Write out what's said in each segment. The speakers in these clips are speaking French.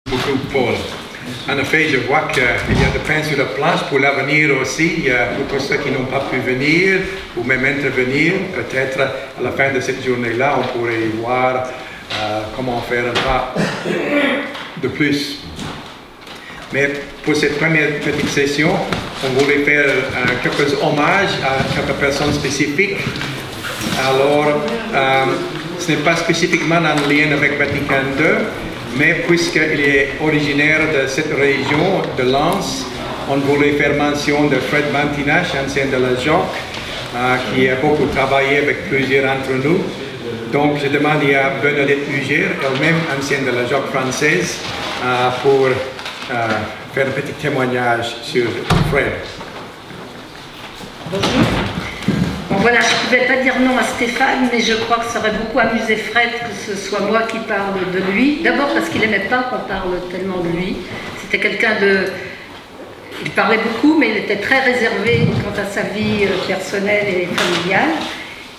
Beaucoup, Paul. En effet, je vois qu'il y a du pain sur la planche pour l'avenir aussi, pour tous ceux qui n'ont pas pu venir ou même intervenir. Peut-être à la fin de cette journée-là, on pourrait voir comment faire un pas de plus. Mais pour cette première petite session, on voulait faire quelques hommages à quelques personnes spécifiques. Alors, ce n'est pas spécifiquement en lien avec Vatican II, mais puisqu'il est originaire de cette région de Lens, on voulait faire mention de Fred Mantinache, ancien de la JOC, qui a beaucoup travaillé avec plusieurs d'entre nous. Donc, je demande à Bernadette Hugère, elle-même ancienne de la JOC française, pour faire un petit témoignage sur Fred. Bonjour. Bon voilà, je ne pouvais pas dire non à Stéphane, mais je crois que ça aurait beaucoup amusé Fred que ce soit moi qui parle de lui. D'abord parce qu'il n'aimait pas qu'on parle tellement de lui. C'était quelqu'un de... Il parlait beaucoup, mais il était très réservé quant à sa vie personnelle et familiale.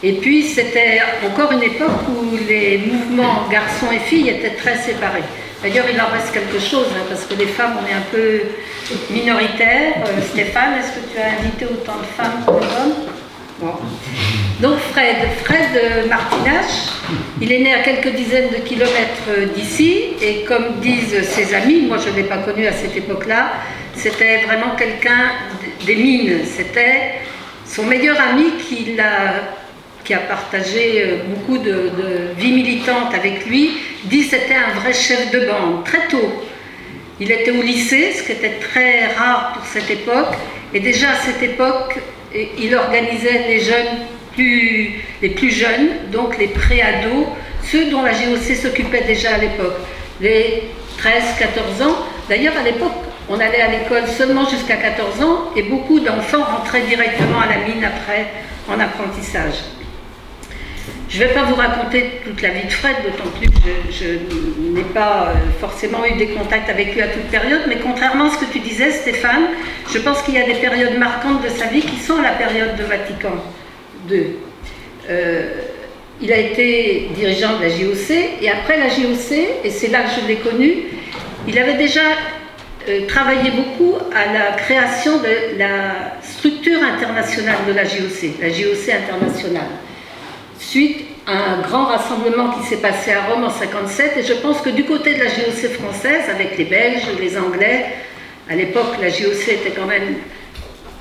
Et puis c'était encore une époque où les mouvements garçons et filles étaient très séparés. D'ailleurs, il en reste quelque chose, hein, parce que les femmes, on est un peu minoritaires. Stéphane, est-ce que tu as invité autant de femmes que d'hommes? Bon. Donc Fred Martinache, il est né à quelques dizaines de kilomètres d'ici, et comme disent ses amis, moi je ne l'ai pas connu à cette époque-là, c'était vraiment quelqu'un des mines. C'était son meilleur ami qui a partagé beaucoup de vie militante avec lui, dit que c'était un vrai chef de bande, très tôt. Il était au lycée, ce qui était très rare pour cette époque, et déjà à cette époque, il organisait les jeunes les plus jeunes, donc les pré-ados, ceux dont la JOC s'occupait déjà à l'époque, les 13-14 ans. D'ailleurs, à l'époque, on allait à l'école seulement jusqu'à 14 ans, et beaucoup d'enfants rentraient directement à la mine après, en apprentissage. Je ne vais pas vous raconter toute la vie de Fred, d'autant plus que je n'ai pas forcément eu des contacts avec lui à toute période, mais contrairement à ce que tu disais, Stéphane, je pense qu'il y a des périodes marquantes de sa vie qui sont la période de Vatican II. Il a été dirigeant de la JOC, et après la JOC, et c'est là que je l'ai connu, il avait déjà travaillé beaucoup à la création de la structure internationale de la JOC internationale. Suite à un grand rassemblement qui s'est passé à Rome en 1957, et je pense que du côté de la JOC française, avec les Belges, les Anglais, à l'époque la JOC était quand même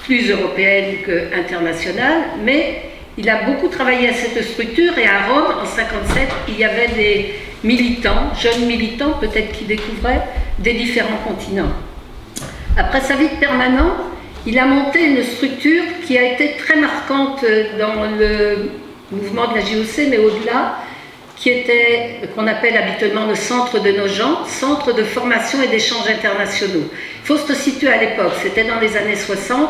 plus européenne qu'internationale, mais il a beaucoup travaillé à cette structure, et à Rome en 1957, il y avait des militants, jeunes militants peut-être qui découvraient des différents continents. Après sa vie de permanent, il a monté une structure qui a été très marquante dans le mouvement de la JOC, mais au-delà, qu'on appelle habituellement le Centre de Nogent, Centre de formation et d'échanges internationaux. Il faut se situer à l'époque, c'était dans les années 60,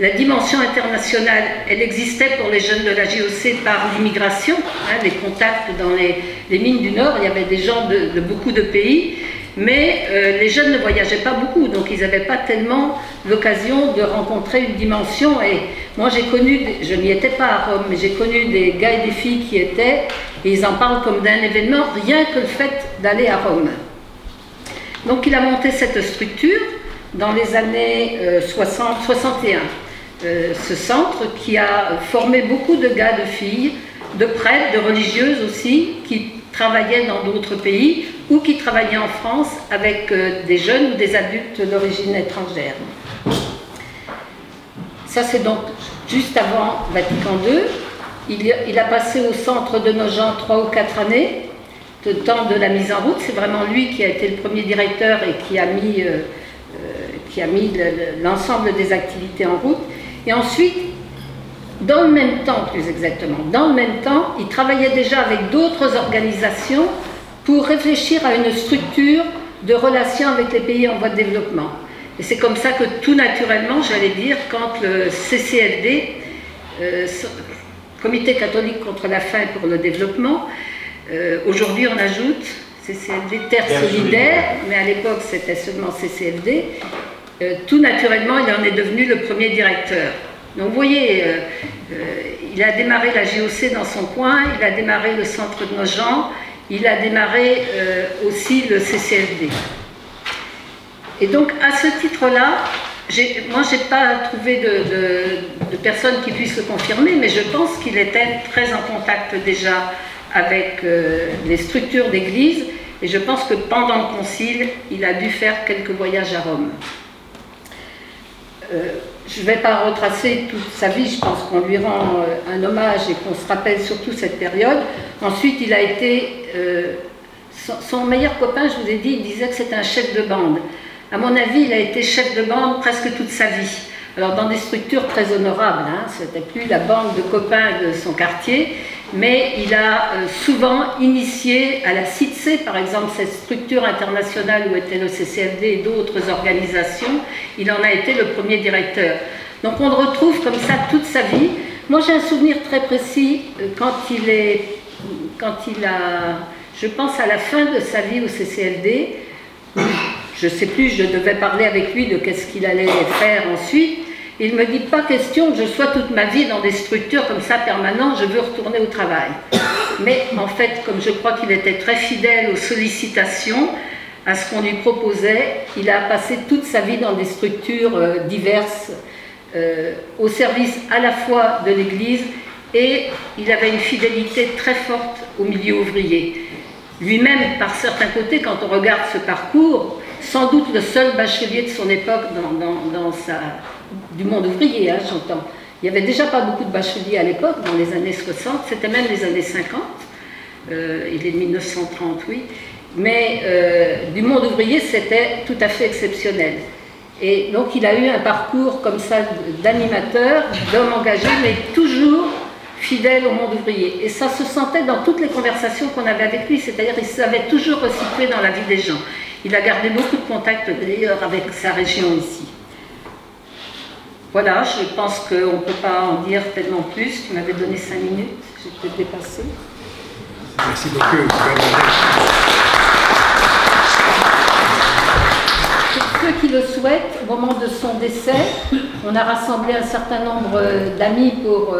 la dimension internationale, elle existait pour les jeunes de la JOC par l'immigration, hein, les contacts dans les mines du Nord, il y avait des gens de beaucoup de pays, mais les jeunes ne voyageaient pas beaucoup, donc ils n'avaient pas tellement l'occasion de rencontrer une dimension. Et moi j'ai connu, je n'y étais pas à Rome, mais j'ai connu des gars et des filles qui étaient, et ils en parlent comme d'un événement, rien que le fait d'aller à Rome. Donc il a monté cette structure dans les années 60-61, ce centre qui a formé beaucoup de gars, de filles, de prêtres, de religieuses aussi, qui travaillaient dans d'autres pays ou qui travaillaient en France avec des jeunes ou des adultes d'origine étrangère. Ça c'est donc juste avant Vatican II. Il a passé au centre de Nogent 3 ou 4 années, le temps de la mise en route. C'est vraiment lui qui a été le premier directeur et qui a mis l'ensemble des activités en route. Et ensuite, dans le même temps, plus exactement, dans le même temps, il travaillait déjà avec d'autres organisations pour réfléchir à une structure de relations avec les pays en voie de développement. Et c'est comme ça que tout naturellement, j'allais dire, quand le CCFD, Comité catholique contre la faim et pour le développement, aujourd'hui on ajoute CCFD Terre solidaire, mais à l'époque c'était seulement CCFD, tout naturellement il en est devenu le premier directeur. Donc vous voyez, il a démarré la JOC dans son coin, il a démarré le centre de Nogent, il a démarré aussi le CCFD. Et donc, à ce titre-là, moi, je n'ai pas trouvé de personne qui puisse le confirmer, mais je pense qu'il était très en contact déjà avec les structures d'église, et je pense que pendant le concile, il a dû faire quelques voyages à Rome. Je ne vais pas retracer toute sa vie, je pense qu'on lui rend un hommage et qu'on se rappelle surtout cette période. Ensuite, il a été... son meilleur copain, je vous ai dit, il disait que c'était un chef de bande. À mon avis, il a été chef de bande presque toute sa vie. Alors dans des structures très honorables, hein, c'était plus la bande de copains de son quartier, mais il a souvent initié à la CITSE, par exemple, cette structure internationale où était le CCFD et d'autres organisations, il en a été le premier directeur. Donc on le retrouve comme ça toute sa vie. Moi j'ai un souvenir très précis quand il a, je pense à la fin de sa vie au CCFD, je ne sais plus, je devais parler avec lui de qu'est-ce qu'il allait faire ensuite. Il me dit, pas question que je sois toute ma vie dans des structures comme ça permanentes, je veux retourner au travail. Mais en fait, comme je crois qu'il était très fidèle aux sollicitations, à ce qu'on lui proposait, il a passé toute sa vie dans des structures diverses, au service à la fois de l'Église, et il avait une fidélité très forte au milieu ouvrier. Lui-même, par certains côtés, quand on regarde ce parcours, sans doute le seul bachelier de son époque du monde ouvrier, hein, j'entends. Il n'y avait déjà pas beaucoup de bacheliers à l'époque, dans les années 60, c'était même les années 50, il est de 1930, oui, mais du monde ouvrier, c'était tout à fait exceptionnel. Et donc il a eu un parcours comme ça d'animateur, d'homme engagé, mais toujours fidèle au monde ouvrier. Et ça se sentait dans toutes les conversations qu'on avait avec lui, c'est-à-dire qu'il savait toujours resituer dans la vie des gens. Il a gardé beaucoup de contacts d'ailleurs avec sa région ici. Voilà, je pense qu'on ne peut pas en dire tellement plus. Tu m'avais donné 5 minutes, j'ai peut-être dépassé. Merci beaucoup. Pour ceux qui le souhaitent, au moment de son décès, on a rassemblé un certain nombre d'amis pour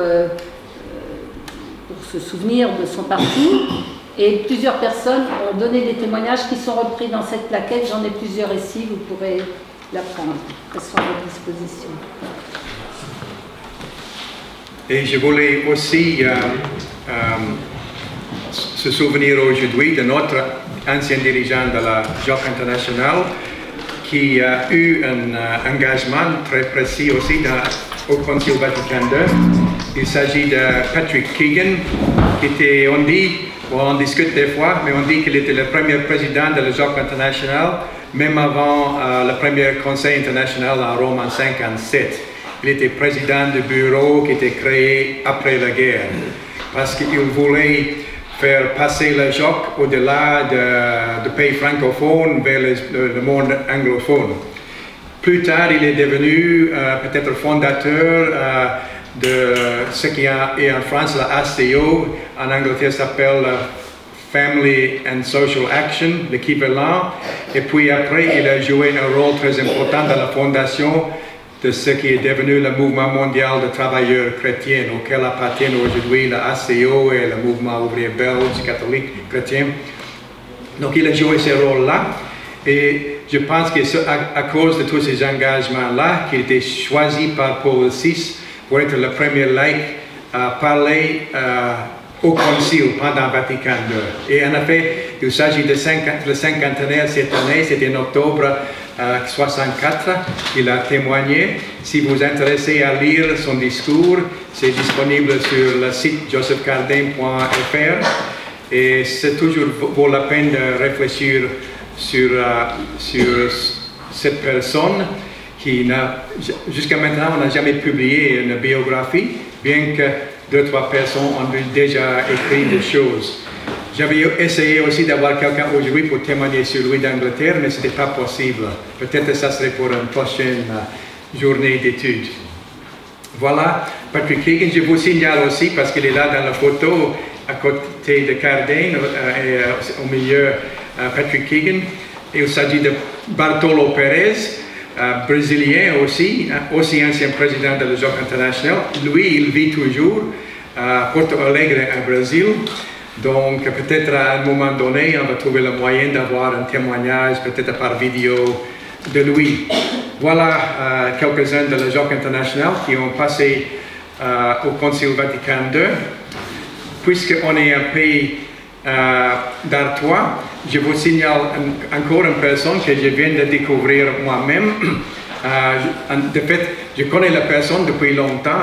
se souvenir de son parcours. Et plusieurs personnes ont donné des témoignages qui sont repris dans cette plaquette. J'en ai plusieurs ici, vous pourrez la prendre. Elles sont à votre disposition. Et je voulais aussi se souvenir aujourd'hui de notre ancien dirigeant de la JOC International qui a eu un engagement très précis aussi au Concile Vatican II. Il s'agit de Patrick Keegan, qui était, on discute des fois, mais on dit qu'il était le premier président de la JOC International, même avant le premier Conseil international à Rome en 1957. Il était président du bureau qui était créé après la guerre, parce qu'il voulait faire passer la JOC au-delà de pays francophones vers le monde anglophone. Plus tard, il est devenu peut-être fondateur de ce qui est en France, la ACO, en Angleterre s'appelle Family and Social Action, l'équivalent. Et puis après, il a joué un rôle très important dans la fondation de ce qui est devenu le mouvement mondial de travailleurs chrétiens, auquel appartiennent aujourd'hui la ACO et le mouvement ouvrier belge, catholique, chrétien. Donc il a joué ce rôle-là. Et je pense qu'à cause de tous ces engagements-là, qu'il était choisi par Paul VI pour être le premier laïc à parler au Concile pendant Vatican II. Et en effet, il s'agit de le cinquantenaire cette année, c'était en octobre 64, il a témoigné. Si vous vous intéressez à lire son discours, c'est disponible sur le site josephcardin.fr et c'est toujours vaut la peine de réfléchir sur cette personne qui jusqu'à maintenant on n'a jamais publié une biographie, bien que 2-3 personnes ont déjà écrit des choses. J'avais essayé aussi d'avoir quelqu'un aujourd'hui pour témoigner sur lui d'Angleterre, mais ce n'était pas possible. Peut-être que ça serait pour une prochaine journée d'études. Voilà, Patrick Keegan, je vous signale aussi, parce qu'il est là dans la photo, à côté de Cardin, au milieu, Patrick Keegan. Il s'agit de Bartolo Pérez, brésilien aussi ancien président de la JOC International. Lui, il vit toujours à Porto Alegre, au Brésil. Donc, peut-être à un moment donné, on va trouver le moyen d'avoir un témoignage, peut-être par vidéo, de Louis. Voilà quelques-uns de la JOC internationale qui ont passé au Concile Vatican II. Puisqu'on est un pays d'Artois, je vous signale encore une personne que je viens de découvrir moi-même. De fait, je connais la personne depuis longtemps,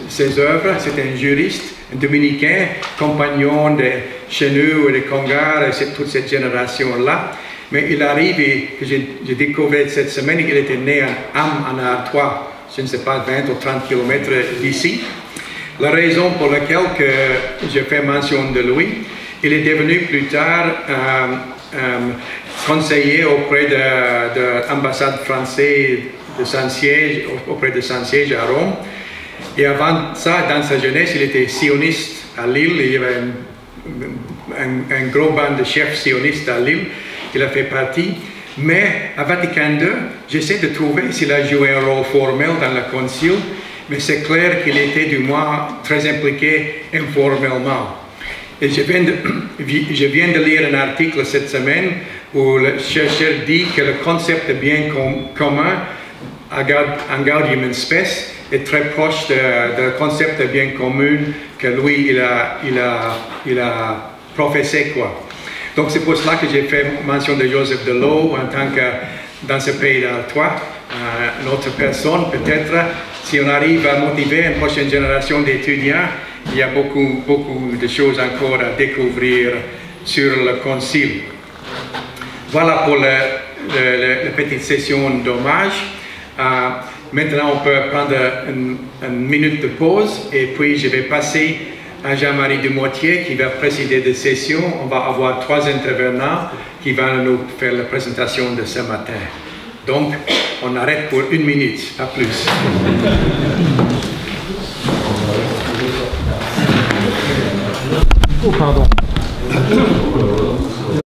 ses œuvres. C'est un juriste, un dominicain, compagnon de Chenu et de Congar, et toute cette génération-là. Mais il arrive, et que j'ai découvert cette semaine, qu'il était né à Am, en Artois, je ne sais pas, 20 ou 30 km d'ici. La raison pour laquelle je fais mention de lui, il est devenu plus tard conseiller auprès de l'ambassade française de Saint-Siège, auprès de Saint-Siège à Rome. Et avant ça, dans sa jeunesse, il était sioniste à Lille. Il y avait un gros band de chefs sionistes à Lille. Il a fait partie. Mais à Vatican II, j'essaie de trouver s'il a joué un rôle formel dans le concile, mais c'est clair qu'il était du moins très impliqué informellement. Et je viens de lire un article cette semaine où le chercheur dit que le concept de bien commun en Gaudium Spes est très proche du concept de bien commun que lui il a professé, quoi. Donc c'est pour cela que j'ai fait mention de Joseph de Laux en tant que dans ce pays d'Artois, une autre personne peut-être. Si on arrive à motiver une prochaine génération d'étudiants, il y a beaucoup de choses encore à découvrir sur le concile. Voilà pour la petite session d'hommage. Maintenant, on peut prendre une minute de pause et puis je vais passer à Jean-Marie Dumotier qui va présider des sessions. On va avoir 3 intervenants qui vont nous faire la présentation de ce matin. Donc, on arrête pour 1 minute, pas plus. Oh, pardon.